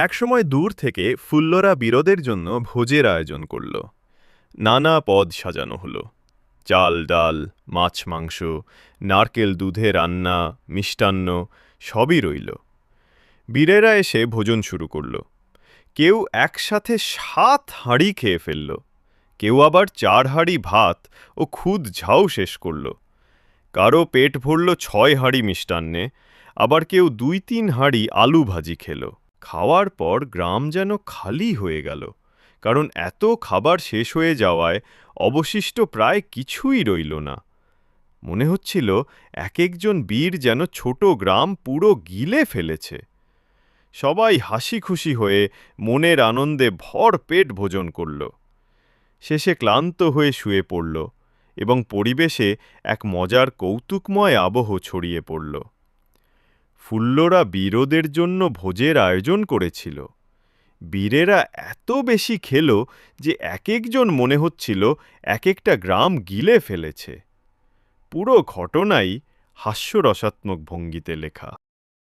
একসময় দূর থেকে ফুল্লরা বীরদের জন্য ভোজের আয়োজন করল। নানা পদ সাজানো হলো। চাল ডাল, মাছ মাংস, নারকেল দুধে রান্না, মিষ্টান্ন সবই রইল। বীরেরা এসে ভোজন শুরু করল। কেউ একসাথে ৭ হাঁড়ি খেয়ে ফেলল, কেউ আবার ৪ হাঁড়ি ভাত ও খুদ ঝাউ শেষ করল। কারো পেট ভরল ৬ হাঁড়ি মিষ্টান্নে, আবার কেউ ২-৩ হাঁড়ি আলু ভাজি খেল। খাওয়ার পর গ্রাম যেন খালি হয়ে গেল, কারণ এত খাবার শেষ হয়ে যাওয়ায় অবশিষ্ট প্রায় কিছুই রইল না। মনে হচ্ছিল এক একজন বীর যেন ছোট গ্রাম পুরো গিলে ফেলেছে। সবাই হাসি খুশি হয়ে মনের আনন্দে ভর পেট ভোজন করল। শেষে ক্লান্ত হয়ে শুয়ে পড়ল এবং পরিবেশে এক মজার কৌতুকময় আবহ ছড়িয়ে পড়ল। ফুল্লরা বীরদের জন্য ভোজের আয়োজন করেছিল। বীরেরা এত বেশি খেল যে এক একজন মনে হচ্ছিল এক একটা গ্রাম গিলে ফেলেছে। পুরো ঘটনাই হাস্যরসাত্মক ভঙ্গিতে লেখা।